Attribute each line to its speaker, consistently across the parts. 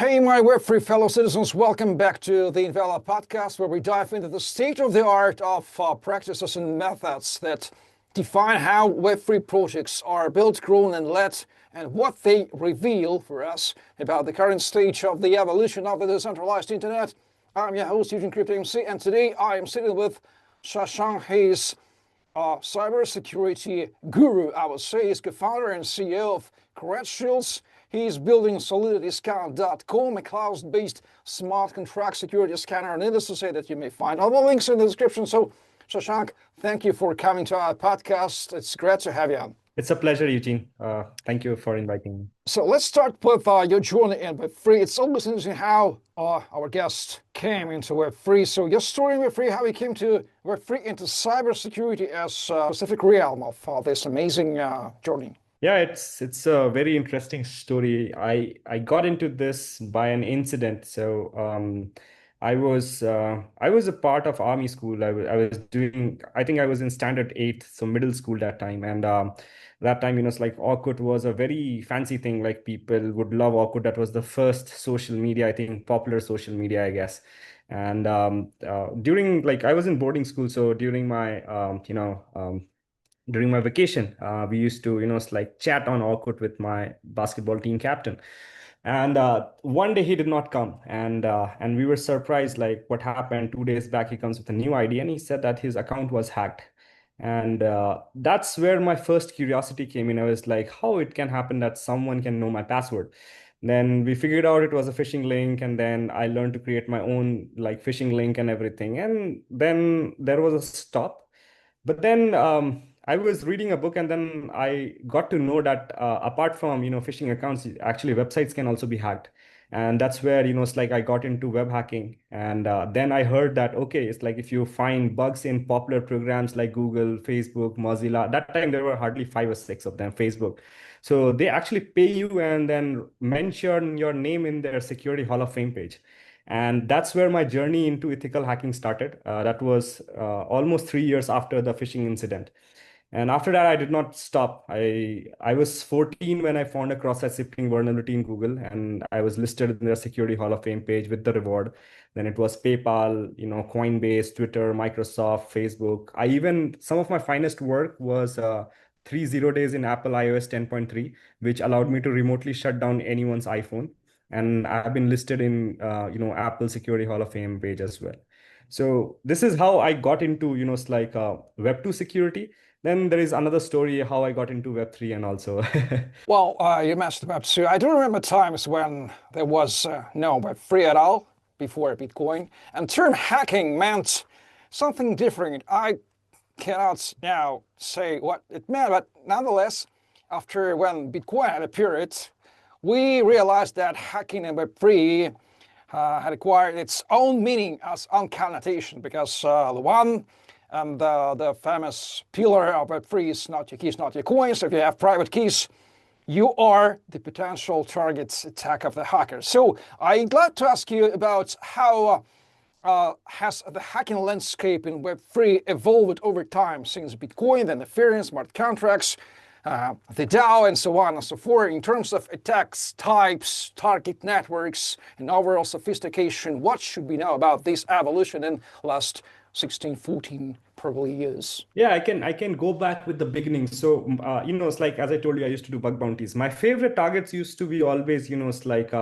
Speaker 1: Hey, my Web3 fellow citizens, welcome back to the Invela podcast, where we dive into the state of the art of practices and methods that define how Web3 projects are built, grown, and led, and what they reveal for us about the current stage of the evolution of the decentralized internet. I'm your host, Eugene CryptoMC, and today I am sitting with Shashank. He's a cybersecurity guru, I would say. He's co-founder and CEO of CredShields. He's building SolidityScan.com, a cloud-based smart contract security scanner. And needless to say that you may find all the links in the description. So, Shashank, thank you for coming to our podcast. It's great to have you on.
Speaker 2: It's a pleasure, Eugene. Thank you for inviting me.
Speaker 1: So let's start with your journey in Web3. It's always interesting how our guest came into Web3. So your story in Web3, how he came to Web3 into cybersecurity as a specific realm of this amazing journey.
Speaker 2: Yeah, it's a very interesting story. I got into this by an incident. So I was a part of army school. I was doing, I think I was in standard 8, so middle school that time. And that time, it's like Orkut was a very fancy thing. Like people would love Orkut. That was the first social media, I think, popular social media, I guess. And during, like, I was in boarding school, so during my during my vacation, we used to, like chat on Orkut with my basketball team captain. And one day he did not come, and we were surprised, like what happened. 2 days back, he comes with a new ID, and he said that his account was hacked. And that's where my first curiosity came in. I was like, how it can happen that someone can know my password? Then we figured out it was a phishing link, and then I learned to create my own like phishing link and everything. And then there was a stop. But then I was reading a book, and then I got to know that apart from phishing accounts, actually websites can also be hacked. And that's where it's like I got into web hacking. And then I heard that, okay, it's like if you find bugs in popular programs like Google, Facebook, Mozilla. That time there were hardly 5 or 6 of them. Facebook, so they actually pay you and then mention your name in their security hall of fame page. And that's where my journey into ethical hacking started. That was almost 3 years after the phishing incident. And after that, I did not stop. I was 14 when I found a cross-site sifting vulnerability in Google, and I was listed in their security hall of fame page with the reward. Then it was PayPal, Coinbase, Twitter, Microsoft, Facebook. Some of my finest work was 30 days in Apple iOS 10.3, which allowed me to remotely shut down anyone's iPhone. And I've been listed in Apple Security Hall of Fame page as well. So this is how I got into it's like Web2 security. Then there is another story how I got into Web3 and also.
Speaker 1: Well, you mentioned Web2. I do remember times when there was no Web3 at all before Bitcoin, and term hacking meant something different. I cannot now say what it meant, but nonetheless, after when Bitcoin had appeared, we realized that hacking in Web3 had acquired its own meaning as unconnotation, because the one and the famous pillar of Web3 is not your keys, not your coins. If you have private keys, you are the potential target attack of the hacker. So I'm glad to ask you about how has the hacking landscape in Web3 evolved over time since Bitcoin, then Ethereum, smart contracts, the DAO, and so on and so forth, in terms of attacks, types, target networks, and overall sophistication. What should we know about this evolution in last 16, 14 probably years?
Speaker 2: Yeah, I can go back with the beginning. So it's like, as I told you, I used to do bug bounties. My favorite targets used to be always it's like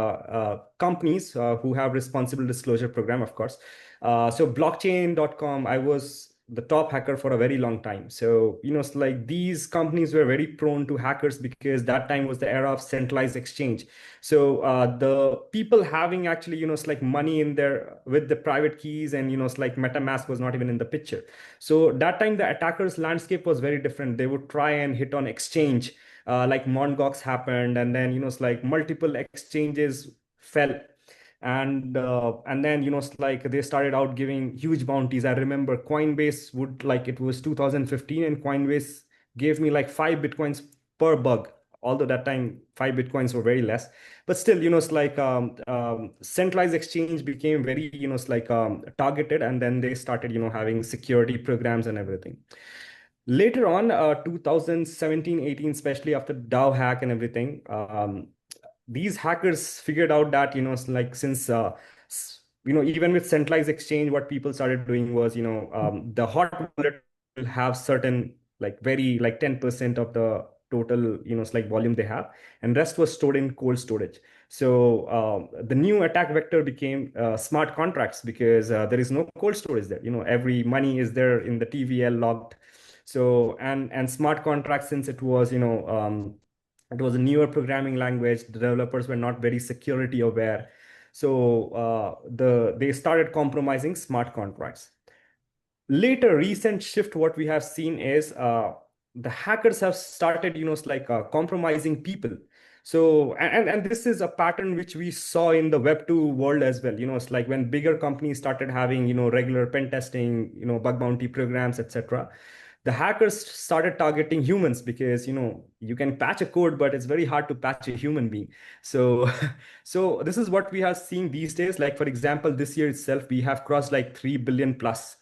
Speaker 2: companies who have responsible disclosure program, of course. So blockchain.com, I was the top hacker for a very long time. So it's like these companies were very prone to hackers because that time was the era of centralized exchange. So the people having actually it's like money in there with the private keys, and it's like MetaMask was not even in the picture. So that time the attackers landscape was very different. They would try and hit on exchange, like Mt. Gox happened, and then it's like multiple exchanges fell. And then it's like they started out giving huge bounties. I remember Coinbase would, like, it was 2015, and Coinbase gave me like 5 Bitcoins per bug, although that time 5 Bitcoins were very less. But still it's like centralized exchange became very it's like targeted, and then they started having security programs and everything. Later on, 2017, 18, especially after DAO hack and everything, these hackers figured out that, like since even with centralized exchange, what people started doing was, the hot wallet will have certain, like very like 10% of the total, like volume they have, and rest was stored in cold storage. So the new attack vector became smart contracts, because there is no cold storage there. Every money is there in the TVL logged. So and smart contracts, since it was a newer programming language, the developers were not very security aware. So they started compromising smart contracts. Later, recent shift, what we have seen is the hackers have started, compromising people. So and this is a pattern which we saw in the Web 2 world as well. It's like when bigger companies started having, regular pen testing, bug bounty programs, etc., the hackers started targeting humans, because you can patch a code, but it's very hard to patch a human being. So so this is what we have seen these days. Like, for example, this year itself, we have crossed like 3 billion plus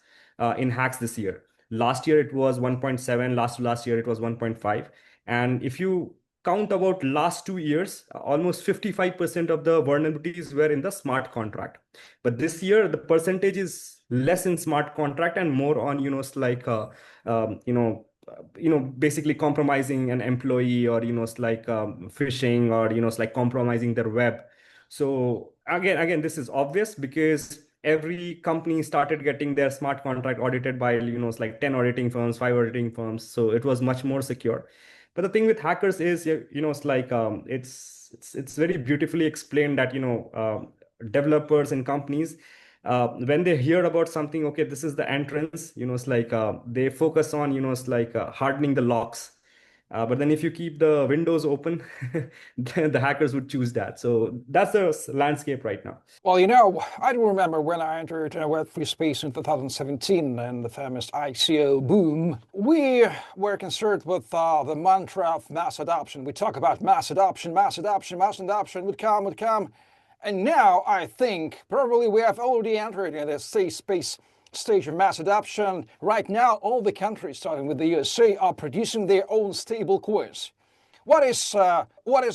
Speaker 2: in hacks this year. Last year it was 1.7, last year it was 1.5. And if you count about last 2 years, almost 55% of the vulnerabilities were in the smart contract. But this year the percentage is less in smart contract and more on, um, you know basically compromising an employee, or phishing, or compromising their web. So again, this is obvious, because every company started getting their smart contract audited by, 10 auditing firms, 5 auditing firms. So it was much more secure. But the thing with hackers is, it's very beautifully explained that, developers and companies, when they hear about something, okay, this is the entrance, they focus on, hardening the locks. But then if you keep the windows open, then the hackers would choose that. So that's the landscape right now.
Speaker 1: Well, I do remember when I entered Web3 space in 2017 and the famous ICO boom. We were concerned with the mantra of mass adoption. We talk about mass adoption, mass adoption, mass adoption would come. And now I think probably we have already entered in the safe space stage of mass adoption. Right now, all the countries, starting with the USA, are producing their own stable coins. What is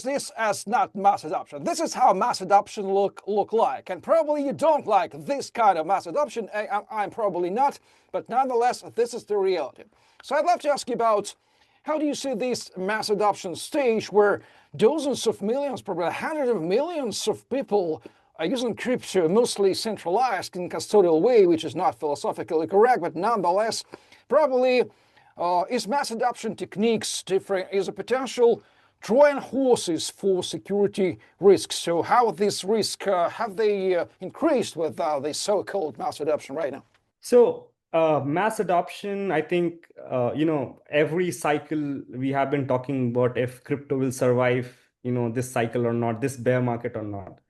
Speaker 1: this as not mass adoption? This is how mass adoption look like. And probably you don't like this kind of mass adoption. I'm probably not, but nonetheless, this is the reality. So I'd love to ask you about, how do you see this mass adoption stage where dozens of millions, probably hundreds of millions of people are using crypto, mostly centralized in custodial way, which is not philosophically correct, but nonetheless, probably is mass adoption techniques different? Is a potential Trojan horses for security risks? So how these risks have they increased with the so-called mass adoption right now?
Speaker 2: So mass adoption, I think, every cycle we have been talking about if crypto will survive, this cycle or not, this bear market or not.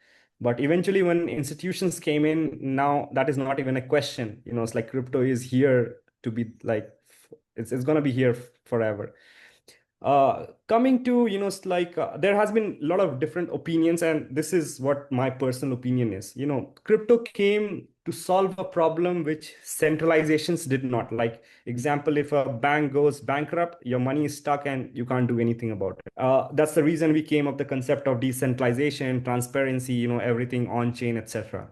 Speaker 2: But eventually, when institutions came in, now that is not even a question. It's like crypto is here to be, like, it's going to be here forever. Coming to, there has been a lot of different opinions, and this is what my personal opinion is. Crypto came to solve a problem which centralizations did not. Like, example, if a bank goes bankrupt, your money is stuck and you can't do anything about it. That's the reason we came up the concept of decentralization, transparency, everything on chain, etc.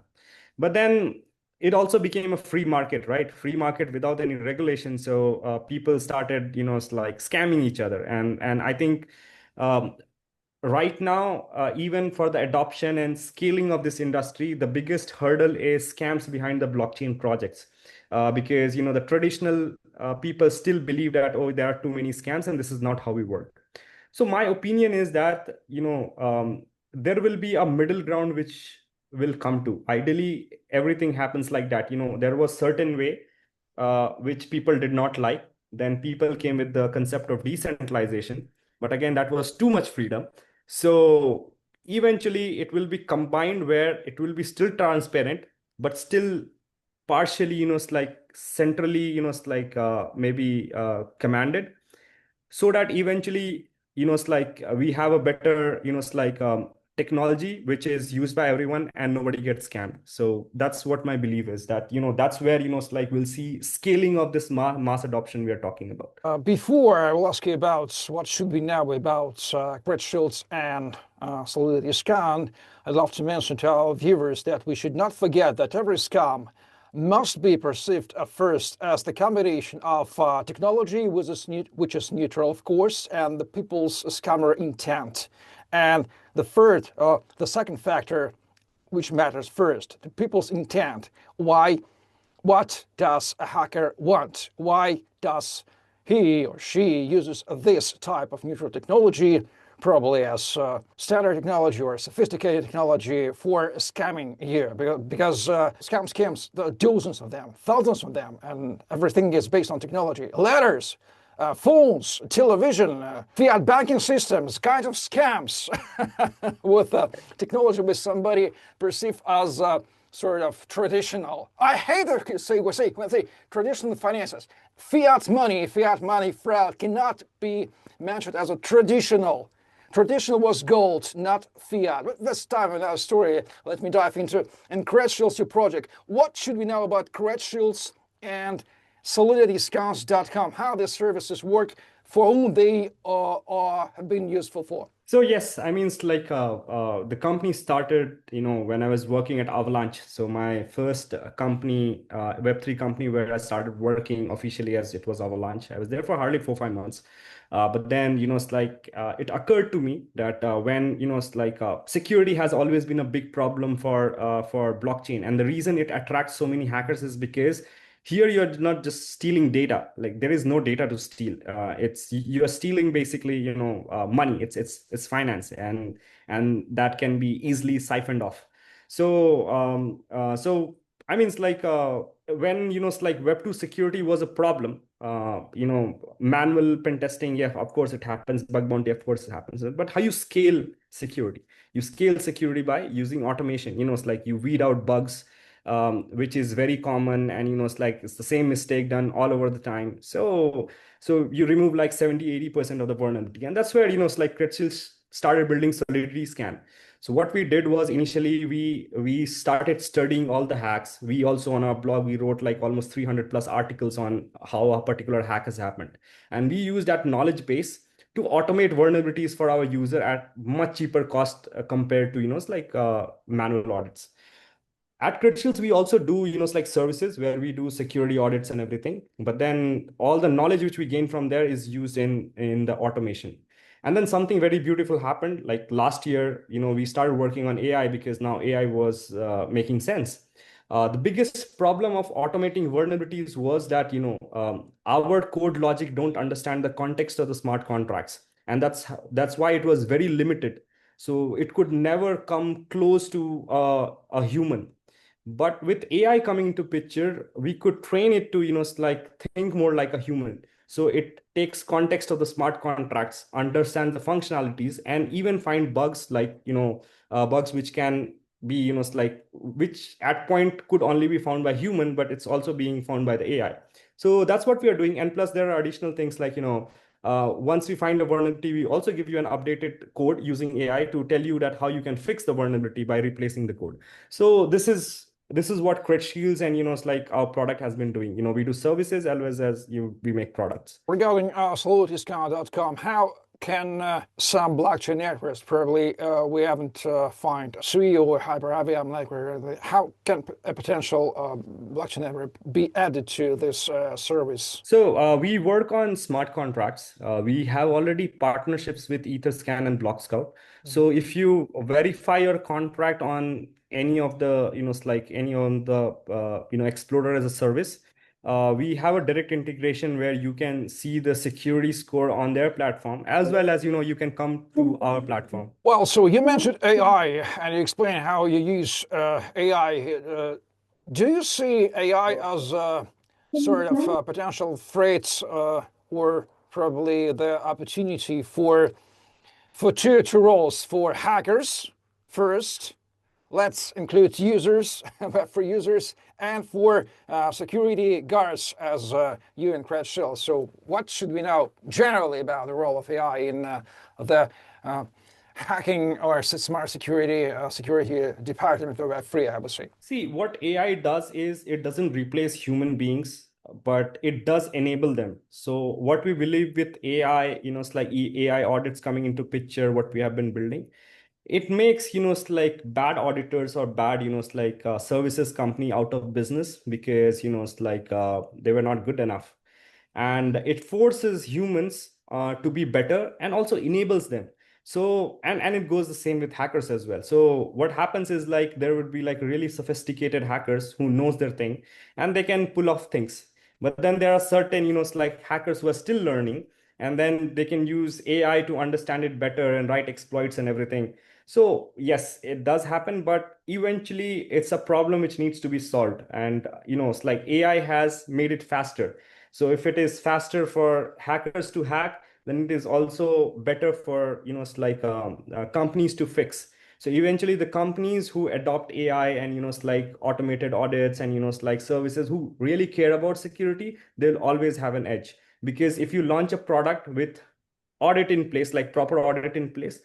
Speaker 2: But then it also became a free market, right? Free market without any regulation. So people started, scamming each other. And I think um, right now, even for the adoption and scaling of this industry, the biggest hurdle is scams behind the blockchain projects. Because, the traditional people still believe that, oh, there are too many scams and this is not how we work. So my opinion is that, there will be a middle ground which will come to. Ideally, everything happens like that. There was certain way which people did not like. Then people came with the concept of decentralization. But again, that was too much freedom. So eventually it will be combined where it will be still transparent, but still partially, centrally, maybe commanded, so that eventually, we have a better, technology which is used by everyone and nobody gets scammed. So that's what my belief is, that that's where like we'll see scaling of this mass adoption we are talking about.
Speaker 1: Before I will ask you about what should we know about CredShields and SolidityScan, I'd love to mention to our viewers that we should not forget that every scam must be perceived at first as the combination of technology, which is neutral, of course, and the people's scammer intent. And the second factor, which matters first, the people's intent. What does a hacker want? Why does he or she uses this type of neutral technology, probably as standard technology or sophisticated technology, for scamming you? Because scams, there are dozens of them, thousands of them, and everything is based on technology. Letters, phones, television, fiat banking systems, kinds of scams with technology with somebody perceived as sort of traditional. I hate that we say traditional finances. Fiat money fraud cannot be mentioned as a traditional. Traditional was gold, not fiat. But this time in our story, let me dive into CredShields, your project. What should we know about CredShields and SolidityScans.com? How these services work, for whom they have been useful for?
Speaker 2: So yes, I mean, it's like the company started, when I was working at Avalanche. So my first company, Web3 company, where I started working officially as it was Avalanche. I was there for hardly 4 or 5 months. But then, it's like it occurred to me that when, it's like security has always been a big problem for blockchain. And the reason it attracts so many hackers is because here you're not just stealing data. Like there is no data to steal. You're stealing basically, money. It's finance, and that can be easily siphoned off. So I mean, it's like when it's like Web2 security was a problem. Manual pen testing, yeah, of course it happens. Bug bounty, of course it happens. But how you scale security? You scale security by using automation. It's like you weed out bugs, which is very common, and it's the same mistake done all over the time. So you remove like 70-80% of the vulnerability, and that's where it's like CredShields started building SolidityScan. So what we did was, initially we started studying all the hacks. We also, on our blog, we wrote like almost 300 plus articles on how a particular hack has happened, and we used that knowledge base to automate vulnerabilities for our user at much cheaper cost compared to it's like manual audits. At CredShields, we also do, like services where we do security audits and everything. But then all the knowledge which we gain from there is used in the automation. And then something very beautiful happened. Like last year, we started working on AI because now AI was making sense. The biggest problem of automating vulnerabilities was that, our code logic don't understand the context of the smart contracts. And that's why it was very limited. So it could never come close to a human. But with AI coming into picture, we could train it to, like think more like a human. So it takes context of the smart contracts, understand the functionalities, and even find bugs like, bugs which can be, like which at point could only be found by human, but it's also being found by the AI. So that's what we are doing. And plus there are additional things like, once we find a vulnerability, we also give you an updated code using AI to tell you that how you can fix the vulnerability by replacing the code. So this is what CredShields and it's like our product has been doing. We do services as well as we make products.
Speaker 1: Regarding SolidityScan.com, how can some blockchain networks, probably we haven't find SUI or Hyper-IBM network, how can a potential blockchain network be added to this service?
Speaker 2: So we work on smart contracts. We have already partnerships with Etherscan and BlockScout. So if you verify your contract on any of the, like any on the, Explorer as a service, we have a direct integration where you can see the security score on their platform, as well as, you can come to our platform.
Speaker 1: Well, so you mentioned AI and you explained how you use AI. Do you see AI as a sort of potential threats or probably the opportunity for two roles for hackers first? Let's include users, for users, and for security guards as you in CredShields. So what should we know generally about the role of AI in the hacking or smart security security department of Web3, I would say.
Speaker 2: See, what AI does is it doesn't replace human beings, but it does enable them. So what we believe with AI, it's like AI audits coming into picture, what we have been building, it makes, it's like bad auditors or bad, it's like services company out of business because, it's like they were not good enough. And it forces humans to be better and also enables them. So and it goes the same with hackers as well. So what happens is like there would be like really sophisticated hackers who knows their thing and they can pull off things. But then there are certain, it's like hackers who are still learning, and then they can use AI to understand it better and write exploits and everything. So yes, it does happen, but eventually it's a problem which needs to be solved. And it's like AI has made it faster. So if it is faster for hackers to hack, then it is also better for it's like companies to fix. So eventually, the companies who adopt AI and it's like automated audits and it's like services who really care about security, they'll always have an edge. Because if you launch a product with audit in place, like proper audit in place,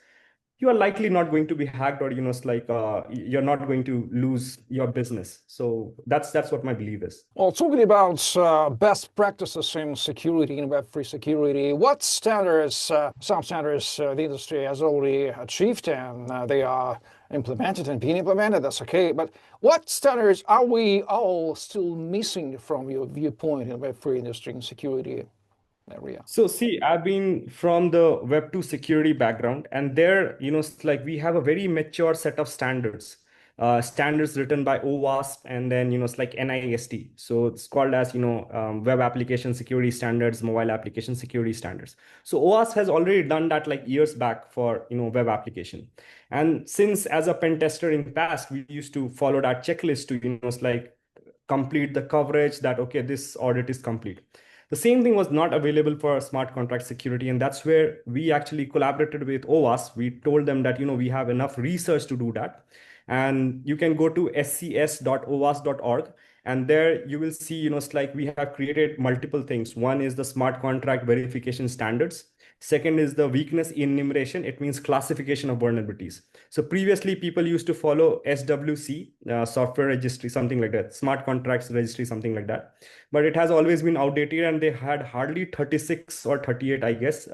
Speaker 2: you are likely not going to be hacked, or it's like you're not going to lose your business. So that's what my belief is.
Speaker 1: Well, talking about best practices in security, in Web3 security, what standards, some standards the industry has already achieved and they are implemented and being implemented, that's okay. But what standards are we all still missing from your viewpoint in Web3 industry and security area?
Speaker 2: So see, I've been from the Web2 security background, and there, it's like we have a very mature set of standards. Standards written by OWASP, and then it's like NIST. So it's called as Web Application Security Standards, Mobile Application Security Standards. So OWASP has already done that like years back for web application. And since as a pen tester in past, we used to follow that checklist to it's like complete the coverage that okay, this audit is complete. The same thing was not available for smart contract security, and that's where we actually collaborated with OWASP. We told them that we have enough research to do that, and you can go to scs.owasp.org, and there you will see it's like we have created multiple things. One is the smart contract verification standards. Second is the weakness enumeration. It means classification of vulnerabilities. So previously, people used to follow SWC, software registry, something like that, smart contracts registry, something like that. But it has always been outdated, and they had hardly 36 or 38, I guess,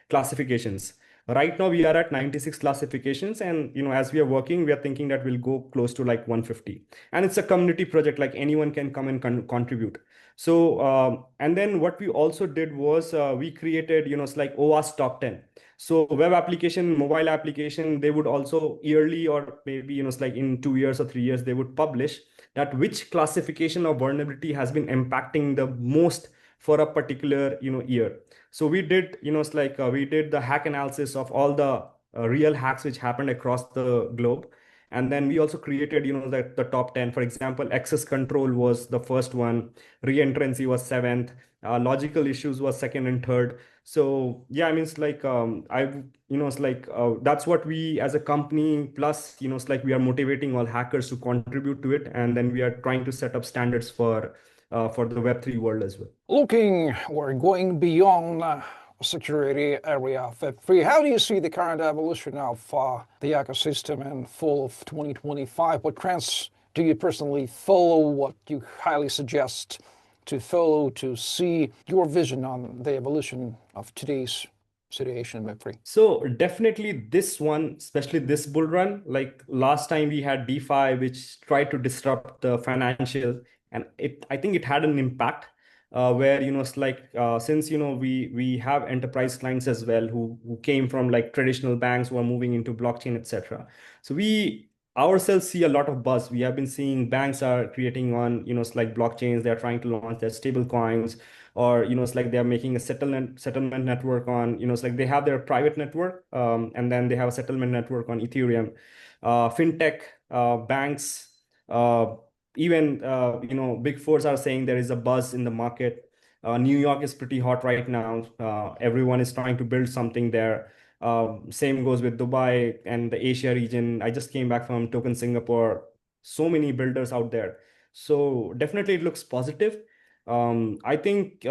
Speaker 2: classifications. Right now, we are at 96 classifications, and as we are working, we are thinking that we'll go close to like 150. And it's a community project; like anyone can come and contribute. So, and then what we also did was we created, it's like OWASP top 10. So web application, mobile application, they would also yearly or maybe, it's like in 2 years or 3 years, they would publish that which classification of vulnerability has been impacting the most for a particular, year. So we did, it's like we did the hack analysis of all the real hacks which happened across the globe. And then we also created, the top 10. For example, access control was the first one, reentrancy was seventh, logical issues was second and third. So yeah, I mean, it's like it's like that's what we as a company. Plus, it's like we are motivating all hackers to contribute to it, and then we are trying to set up standards for the Web3 world as well.
Speaker 1: Looking or going beyond security area of Web3, how do you see the current evolution of the ecosystem in fall of 2025? What trends do you personally follow? What you highly suggest to follow to see your vision on the evolution of today's situation in Web3?
Speaker 2: So definitely this one, especially this bull run, like last time we had DeFi, which tried to disrupt the financial, and I think it had an impact where it's like since we have enterprise clients as well who came from like traditional banks who are moving into blockchain, etc. So we ourselves see a lot of buzz. We have been seeing banks are creating on it's like blockchains. They're trying to launch their stable coins, or it's like they're making a settlement network on it's like they have their private network, and then they have a settlement network on Ethereum. Fintech, banks, uh, even big fours are saying there is a buzz in the market. New York is pretty hot right now. Everyone is trying to build something there. Same goes with Dubai and the Asia region. I just came back from Token Singapore. So many builders out there. So definitely it looks positive. I think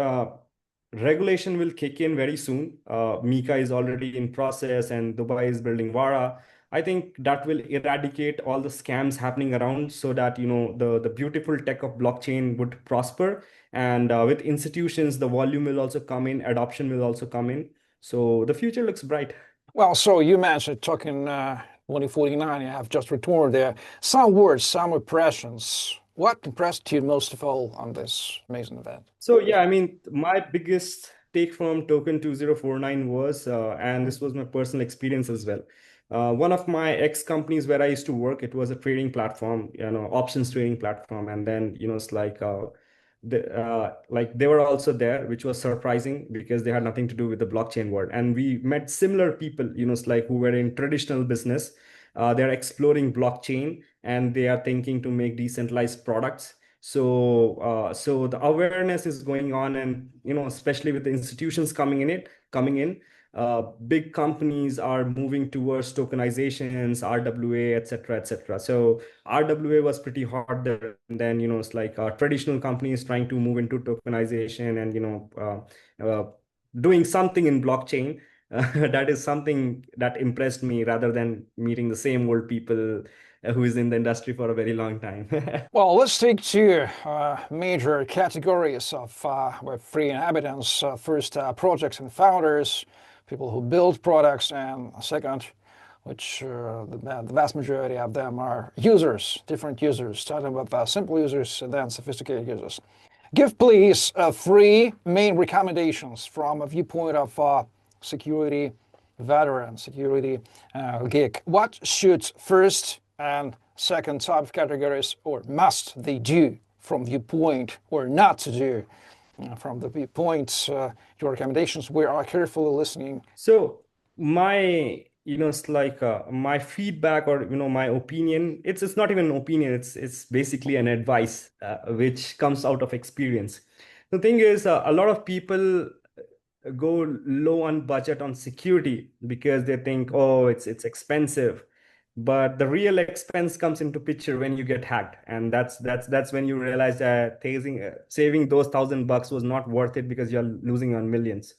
Speaker 2: regulation will kick in very soon. Mika is already in process, and Dubai is building Vara. I think that will eradicate all the scams happening around, so that the beautiful tech of blockchain would prosper. And with institutions, the volume will also come in, adoption will also come in. So the future looks bright.
Speaker 1: Well, so you mentioned talking 2049, you have just returned there. Some words, some impressions. What impressed you most of all on this amazing event?
Speaker 2: So yeah, I mean, my biggest take from Token 2049 was, and this was my personal experience as well. One of my ex companies where I used to work, it was a trading platform, options trading platform, and then it's like they were also there, which was surprising because they had nothing to do with the blockchain world. And we met similar people, it's like who were in traditional business. They're exploring blockchain and they are thinking to make decentralized products. So the awareness is going on, and especially with the institutions coming in, big companies are moving towards tokenizations, RWA, etc., etc. So RWA was pretty hard there, and then it's like traditional companies trying to move into tokenization and doing something in blockchain. That is something that impressed me rather than meeting the same old people who is in the industry for a very long time.
Speaker 1: Well, let's take two major categories of Web3 inhabitants. First, projects and founders, people who build products, and second, which the vast majority of them are users, different users, starting with simple users and then sophisticated users. Give, please, three main recommendations from a viewpoint of security veteran, security geek. What should first and second type of categories or must they do from viewpoint or not to do from the viewpoints, your recommendations? We are carefully listening.
Speaker 2: So my, it's like my feedback, or my opinion. It's not even an opinion. It's basically an advice which comes out of experience. The thing is, a lot of people go low on budget on security because they think, oh, it's expensive. But the real expense comes into picture when you get hacked, and that's when you realize that saving those $1,000 was not worth it because you're losing on millions.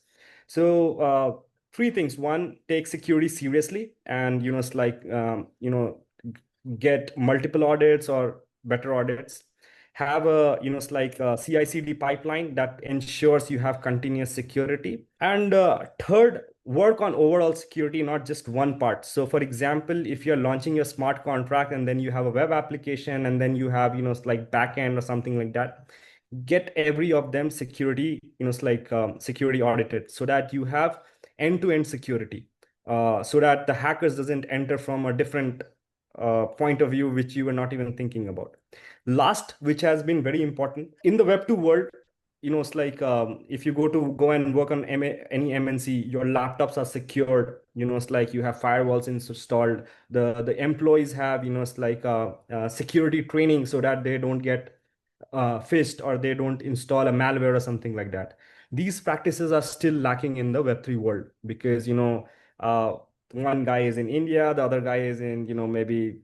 Speaker 2: So three things: one, take security seriously, and it's like get multiple audits or better audits. Have a it's like a CI/CD pipeline that ensures you have continuous security. And third, work on overall security, not just one part. So for example, if you're launching your smart contract and then you have a web application and then you have it's like backend or something like that, get every of them security it's like security audited, so that you have end-to-end security, so that the hackers doesn't enter from a different point of view which you were not even thinking about. Last, which has been very important in the Web2 world, it's like if you go and work on any MNC, your laptops are secured. It's like you have firewalls installed. The employees have it's like security training so that they don't get phished, or they don't install a malware or something like that. These practices are still lacking in the Web3 world because uh, one guy is in India, the other guy is in maybe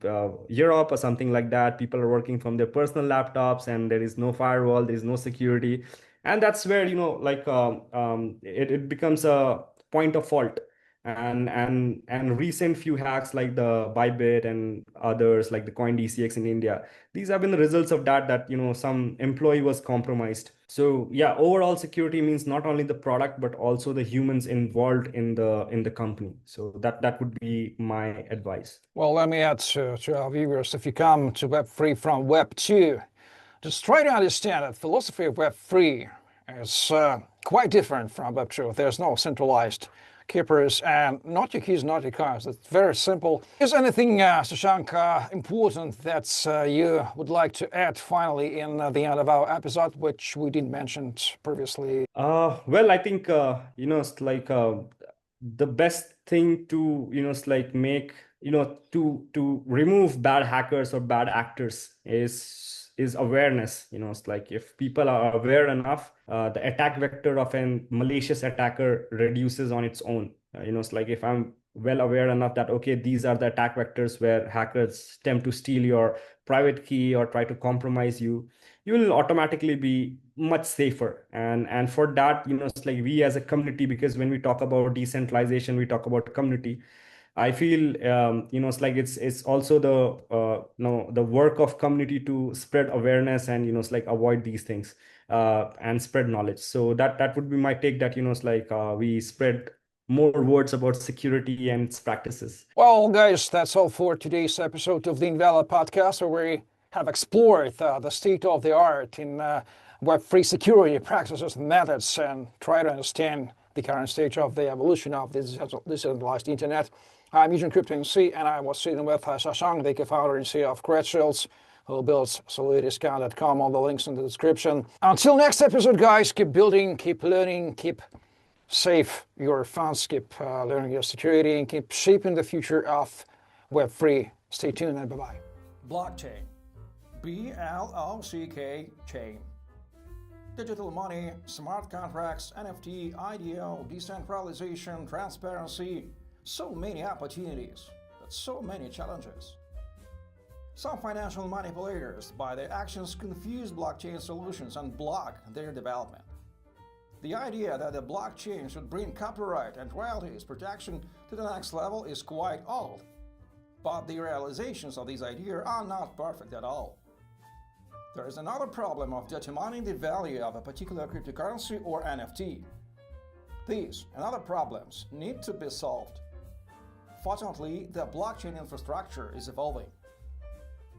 Speaker 2: Europe or something like that. People are working from their personal laptops, and there is no firewall, there is no security, and that's where like it becomes a point of fault. And recent few hacks like the Bybit and others like the Coin DCX in India, these have been the results of that some employee was compromised. So yeah, overall security means not only the product but also the humans involved in the company. So that would be my advice.
Speaker 1: Well, let me add to our viewers, if you come to Web3 from Web2, just try to understand that philosophy of Web3 is quite different from Web2. There's no centralized keepers and not your keys, not your cards. It's very simple. Is anything, Shashank, important that you would like to add finally in the end of our episode, which we didn't mention previously?
Speaker 2: Well, I think it's like the best thing to it's like make to remove bad hackers or bad actors is awareness. It's like if people are aware enough, the attack vector of a malicious attacker reduces on its own. It's like if I'm well aware enough that okay, these are the attack vectors where hackers attempt to steal your private key or try to compromise you, you will automatically be much safer. And for that, it's like we as a community, because when we talk about decentralization, we talk about community. I feel it's like it's also the work of community to spread awareness and it's like avoid these things and spread knowledge. So that would be my take, that it's like we spread more words about security and its practices.
Speaker 1: Well, guys, that's all for today's episode of the Invalid Podcast, where we have explored the state of the art in Web3 security practices and methods, and try to understand the current stage of the evolution of this decentralized internet. I'm Eugene CryptoMC, and I was sitting with Shashank, the co-founder and CEO of CredShields, who builds SolidityScan.com. All the links in the description. Until next episode, guys, keep building, keep learning, keep save your funds, keep learning your security, and keep shaping the future of Web3. Stay tuned and bye-bye. Blockchain. BLOCK chain. Digital money, smart contracts, NFT, IDO, decentralization, transparency. So many opportunities, but so many challenges. Some financial manipulators, by their actions, confuse blockchain solutions and block their development. The idea that the blockchain should bring copyright and royalties protection to the next level is quite old, but the realizations of these ideas are not perfect at all. There is another problem of determining the value of a particular cryptocurrency or NFT. These and other problems need to be solved. Fortunately, the blockchain infrastructure is evolving.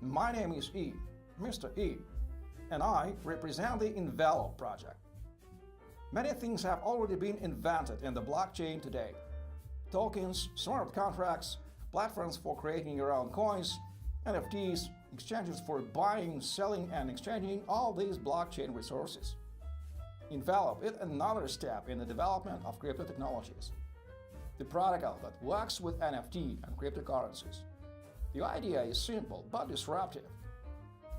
Speaker 1: My name is E, Mr. E, and I represent the Envelope project. Many things have already been invented in the blockchain today. Tokens, smart contracts, platforms for creating your own coins, NFTs, exchanges for buying, selling, and exchanging all these blockchain resources. Envelope is another step in the development of crypto technologies. The protocol that works with NFT and cryptocurrencies. The idea is simple but disruptive.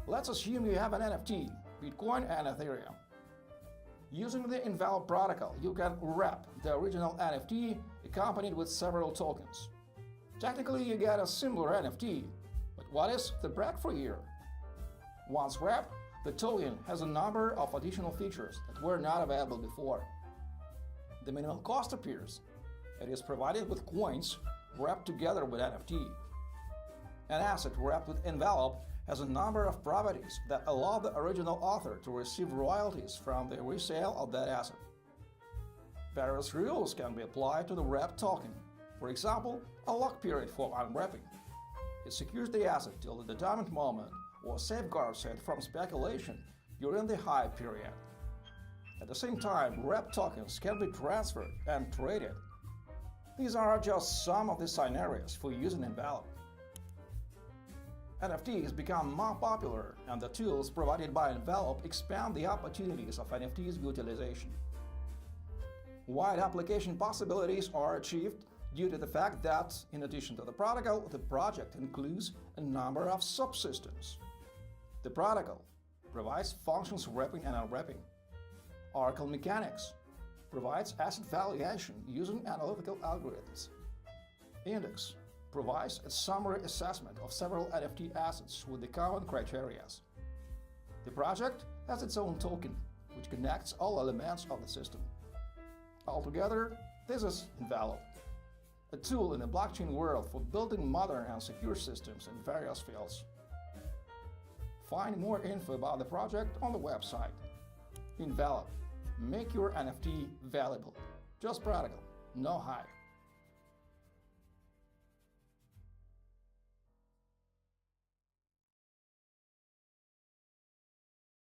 Speaker 1: Let's assume you have an NFT, Bitcoin and Ethereum. Using the Envelope protocol, you can wrap the original NFT accompanied with several tokens. Technically, you get a similar NFT, but what is the breakthrough here? Once wrapped, the token has a number of additional features that were not available before. The minimal cost appears. It is provided with coins wrapped together with NFT. An asset wrapped with Envelope has a number of properties that allow the original author to receive royalties from the resale of that asset. Various rules can be applied to the wrapped token. For example, a lock period for unwrapping. It secures the asset till the determined moment or safeguards it from speculation during the hype period. At the same time, wrapped tokens can be transferred and traded. These are just some of the scenarios for using Envelope. NFTs become more popular, and the tools provided by Envelope expand the opportunities of NFTs utilization. Wide application possibilities are achieved due to the fact that, in addition to the protocol, the project includes a number of subsystems. The protocol provides functions wrapping and unwrapping. Oracle mechanics provides asset valuation using analytical algorithms. Index provides a summary assessment of several NFT assets with the common criteria. The project has its own token, which connects all elements of the system. Altogether, this is Envelope, a tool in the blockchain world for building modern and secure systems in various fields. Find more info about the project on the website. Envelope. Make your NFT valuable. Just practical, no hype.